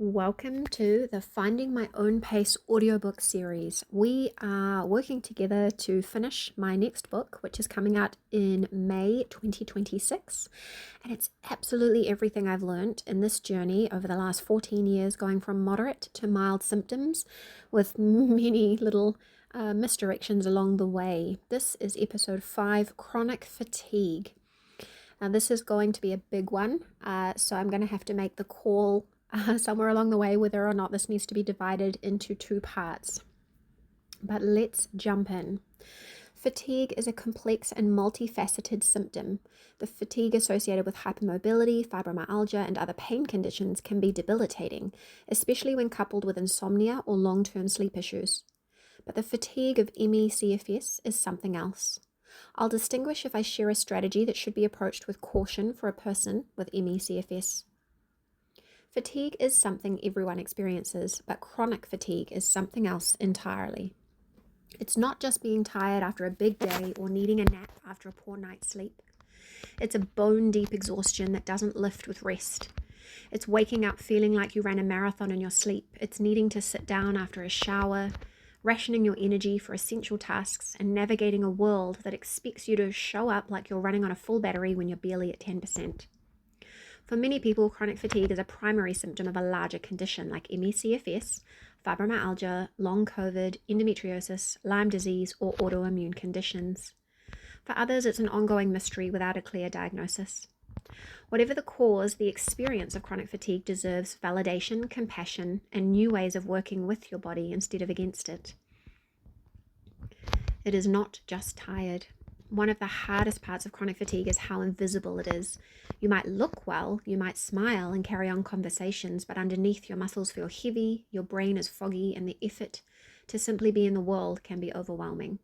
Welcome to the Finding My Own Pace audiobook series. We are working together to finish my next book, which is coming out in May 2026. And it's absolutely everything I've learned in this journey over the last 14 years, going from moderate to mild symptoms with many little misdirections along the way. This is episode 5, Chronic Fatigue. Now, this is going to be a big one, so I'm going to have to make the call somewhere along the way whether or not this needs to be divided into two parts. But let's jump in. Fatigue is a complex and multifaceted symptom. The fatigue associated with hypermobility, fibromyalgia, and other pain conditions can be debilitating, especially when coupled with insomnia or long-term sleep issues. But the fatigue of ME/CFS is something else. I'll distinguish if I share a strategy that should be approached with caution for a person with ME/CFS. Fatigue is something everyone experiences, but chronic fatigue is something else entirely. It's not just being tired after a big day or needing a nap after a poor night's sleep. It's a bone-deep exhaustion that doesn't lift with rest. It's waking up feeling like you ran a marathon in your sleep. It's needing to sit down after a shower, rationing your energy for essential tasks, and navigating a world that expects you to show up like you're running on a full battery when you're barely at 10%. For many people, chronic fatigue is a primary symptom of a larger condition like ME/CFS, fibromyalgia, long COVID, endometriosis, Lyme disease, or autoimmune conditions. For others, it's an ongoing mystery without a clear diagnosis. Whatever the cause, the experience of chronic fatigue deserves validation, compassion, and new ways of working with your body instead of against it. It is not just tired. One of the hardest parts of chronic fatigue is how invisible it is. You might look well, you might smile and carry on conversations, but underneath your muscles feel heavy, your brain is foggy, and the effort to simply be in the world can be overwhelming.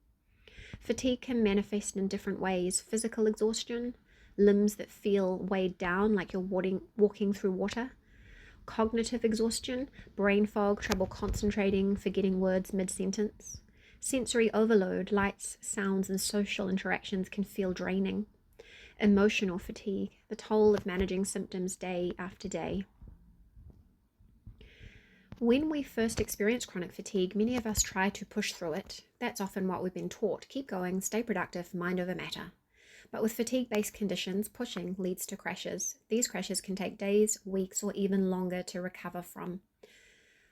Fatigue can manifest in different ways: physical exhaustion, limbs that feel weighed down like you're walking through water; cognitive exhaustion, brain fog, trouble concentrating, forgetting words mid-sentence; sensory overload, lights, sounds, and social interactions can feel draining; emotional fatigue, the toll of managing symptoms day after day. When we first experience chronic fatigue, many of us try to push through it. That's often what we've been taught: keep going, stay productive, mind over matter. But with fatigue-based conditions, pushing leads to crashes. These crashes can take days, weeks, or even longer to recover from.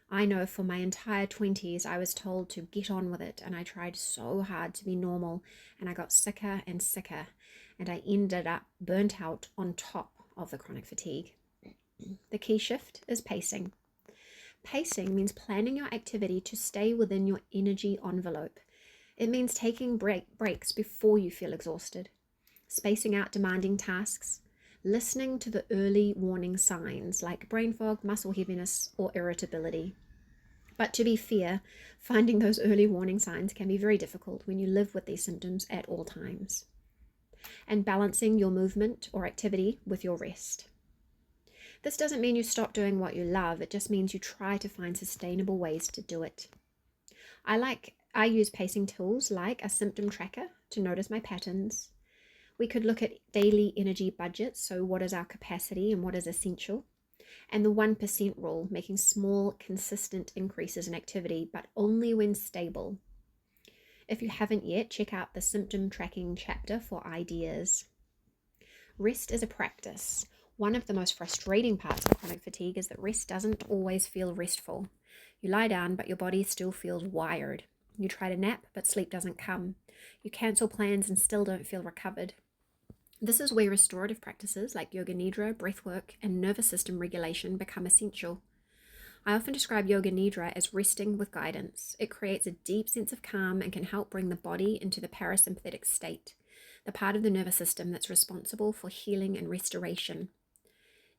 I know for my entire 20s, I was told to get on with it, and I tried so hard to be normal, and I got sicker and sicker, and I ended up burnt out on top of the chronic fatigue. The key shift is pacing. Pacing means planning your activity to stay within your energy envelope. It means taking breaks before you feel exhausted, spacing out demanding tasks, listening to the early warning signs like brain fog, muscle heaviness, or irritability. But to be fair, finding those early warning signs can be very difficult when you live with these symptoms at all times. And balancing your movement or activity with your rest. This doesn't mean you stop doing what you love, it just means you try to find sustainable ways to do it. I use pacing tools like a symptom tracker to notice my patterns. We could look at daily energy budgets, so what is our capacity and what is essential, and the 1% rule, making small, consistent increases in activity, but only when stable. If you haven't yet, check out the symptom tracking chapter for ideas. Rest is a practice. One of the most frustrating parts of chronic fatigue is that rest doesn't always feel restful. You lie down, but your body still feels wired. You try to nap, but sleep doesn't come. You cancel plans and still don't feel recovered. This is where restorative practices like yoga nidra, breathwork, and nervous system regulation become essential. I often describe yoga nidra as resting with guidance. It creates a deep sense of calm and can help bring the body into the parasympathetic state, the part of the nervous system that's responsible for healing and restoration.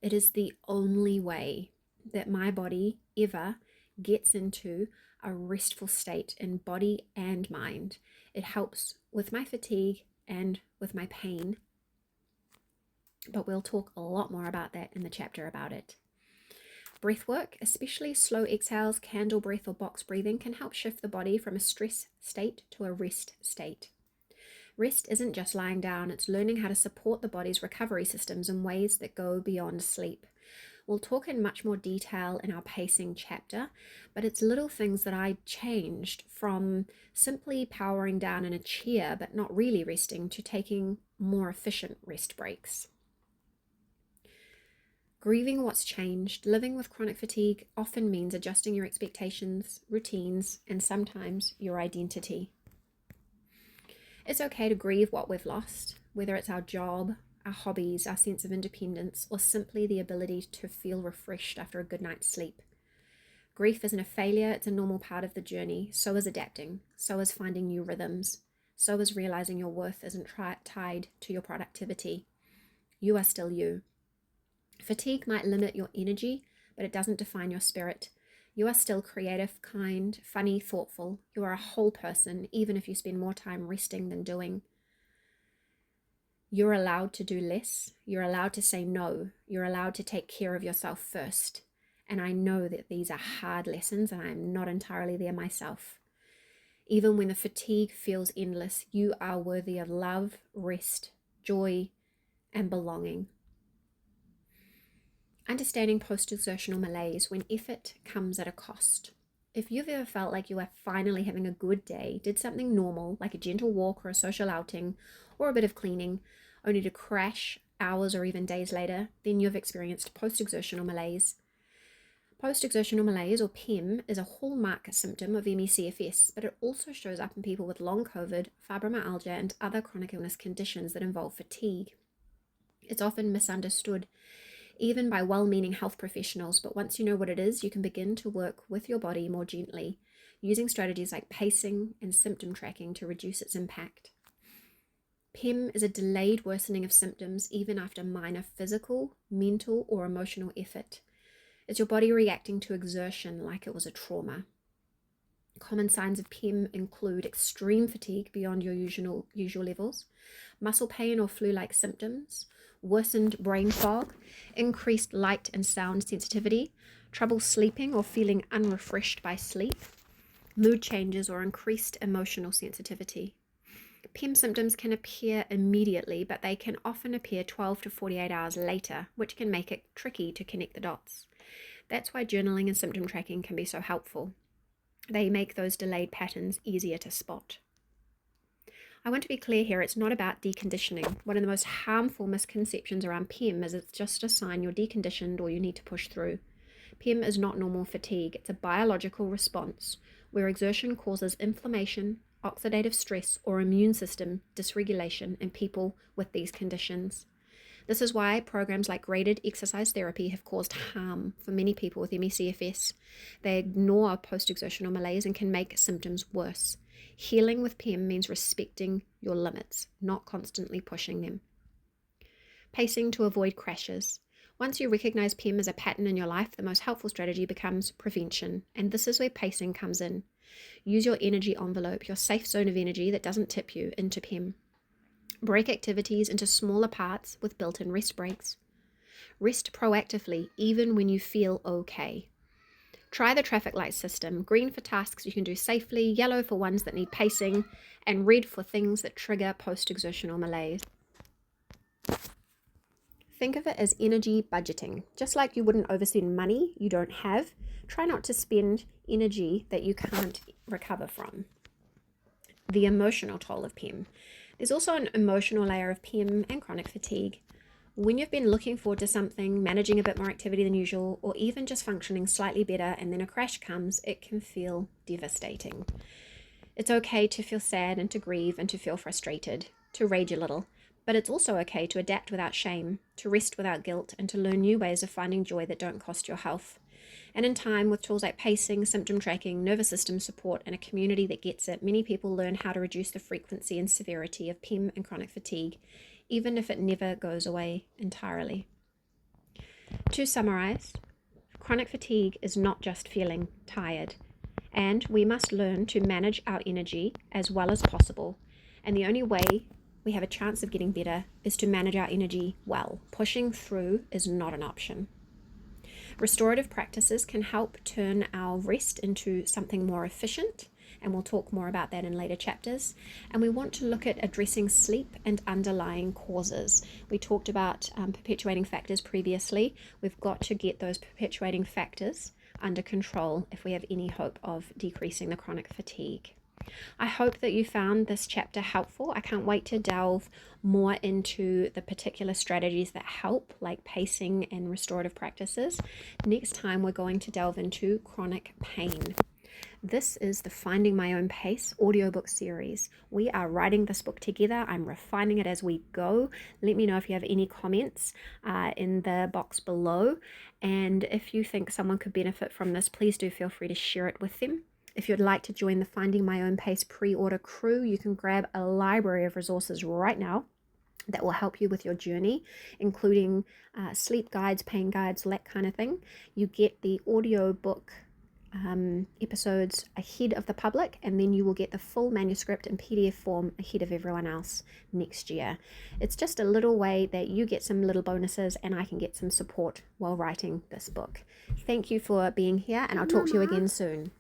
It is the only way that my body ever gets into a restful state in body and mind. It helps with my fatigue and with my pain. But we'll talk a lot more about that in the chapter about it. Breath work, especially slow exhales, candle breath, or box breathing, can help shift the body from a stress state to a rest state. Rest isn't just lying down, it's learning how to support the body's recovery systems in ways that go beyond sleep. We'll talk in much more detail in our pacing chapter, but it's little things that I changed from simply powering down in a chair but not really resting to taking more efficient rest breaks. Grieving what's changed, living with chronic fatigue often means adjusting your expectations, routines, and sometimes your identity. It's okay to grieve what we've lost, whether it's our job, our hobbies, our sense of independence, or simply the ability to feel refreshed after a good night's sleep. Grief isn't a failure, it's a normal part of the journey. So is adapting, so is finding new rhythms, so is realizing your worth isn't tied to your productivity. You are still you. Fatigue might limit your energy, but it doesn't define your spirit. You are still creative, kind, funny, thoughtful. You are a whole person, even if you spend more time resting than doing. You're allowed to do less. You're allowed to say no. You're allowed to take care of yourself first. And I know that these are hard lessons, and I'm not entirely there myself. Even when the fatigue feels endless, you are worthy of love, rest, joy, and belonging. Understanding post-exertional malaise when effort comes at a cost. If you've ever felt like you are finally having a good day, did something normal like a gentle walk or a social outing or a bit of cleaning, only to crash hours or even days later, then you've experienced post-exertional malaise. Post-exertional malaise, or PEM, is a hallmark symptom of ME/CFS, but it also shows up in people with long COVID, fibromyalgia, and other chronic illness conditions that involve fatigue. It's often misunderstood, even by well-meaning health professionals, but once you know what it is, you can begin to work with your body more gently, using strategies like pacing and symptom tracking to reduce its impact. PEM is a delayed worsening of symptoms even after minor physical, mental, or emotional effort. It's your body reacting to exertion like it was a trauma. Common signs of PEM include extreme fatigue beyond your usual levels, muscle pain or flu-like symptoms, worsened brain fog, increased light and sound sensitivity, trouble sleeping or feeling unrefreshed by sleep, mood changes or increased emotional sensitivity. PEM symptoms can appear immediately, but they can often appear 12 to 48 hours later, which can make it tricky to connect the dots. That's why journaling and symptom tracking can be so helpful. They make those delayed patterns easier to spot. I want to be clear here, it's not about deconditioning. One of the most harmful misconceptions around PEM is it's just a sign you're deconditioned or you need to push through. PEM is not normal fatigue. It's a biological response where exertion causes inflammation, oxidative stress, or immune system dysregulation in people with these conditions. This is why programs like graded exercise therapy have caused harm for many people with ME/CFS. They ignore post-exertional malaise and can make symptoms worse. Healing with PEM means respecting your limits, not constantly pushing them. Pacing to avoid crashes. Once you recognize PEM as a pattern in your life, the most helpful strategy becomes prevention, and this is where pacing comes in. Use your energy envelope, your safe zone of energy that doesn't tip you into PEM. Break activities into smaller parts with built-in rest breaks. Rest proactively, even when you feel okay. Try the traffic light system, green for tasks you can do safely, yellow for ones that need pacing, and red for things that trigger post-exertional malaise. Think of it as energy budgeting. Just like you wouldn't overspend money you don't have, try not to spend energy that you can't recover from. The emotional toll of PEM. There's also an emotional layer of PEM and chronic fatigue. When you've been looking forward to something, managing a bit more activity than usual, or even just functioning slightly better, and then a crash comes, it can feel devastating. It's okay to feel sad and to grieve and to feel frustrated, to rage a little, but it's also okay to adapt without shame, to rest without guilt, and to learn new ways of finding joy that don't cost your health. And in time, with tools like pacing, symptom tracking, nervous system support, and a community that gets it, many people learn how to reduce the frequency and severity of PEM and chronic fatigue, even if it never goes away entirely. To summarize, chronic fatigue is not just feeling tired, and we must learn to manage our energy as well as possible. And the only way we have a chance of getting better is to manage our energy well. Pushing through is not an option. Restorative practices can help turn our rest into something more efficient and we'll talk more about that in later chapters. And we want to look at addressing sleep and underlying causes. We talked about perpetuating factors previously. We've got to get those perpetuating factors under control if we have any hope of decreasing the chronic fatigue. I hope that you found this chapter helpful. I can't wait to delve more into the particular strategies that help, like pacing and restorative practices. Next time, we're going to delve into chronic pain. This is the Finding My Own Pace audiobook series. We are writing this book together. I'm refining it as we go. Let me know if you have any comments in the box below. And if you think someone could benefit from this, please do feel free to share it with them. If you'd like to join the Finding My Own Pace pre-order crew, you can grab a library of resources right now that will help you with your journey, including sleep guides, pain guides, that kind of thing. You get the audiobook episodes ahead of the public, and then you will get the full manuscript in PDF form ahead of everyone else next year. It's just a little way that you get some little bonuses and I can get some support while writing this book. Thank you for being here, and I'll talk to you again soon.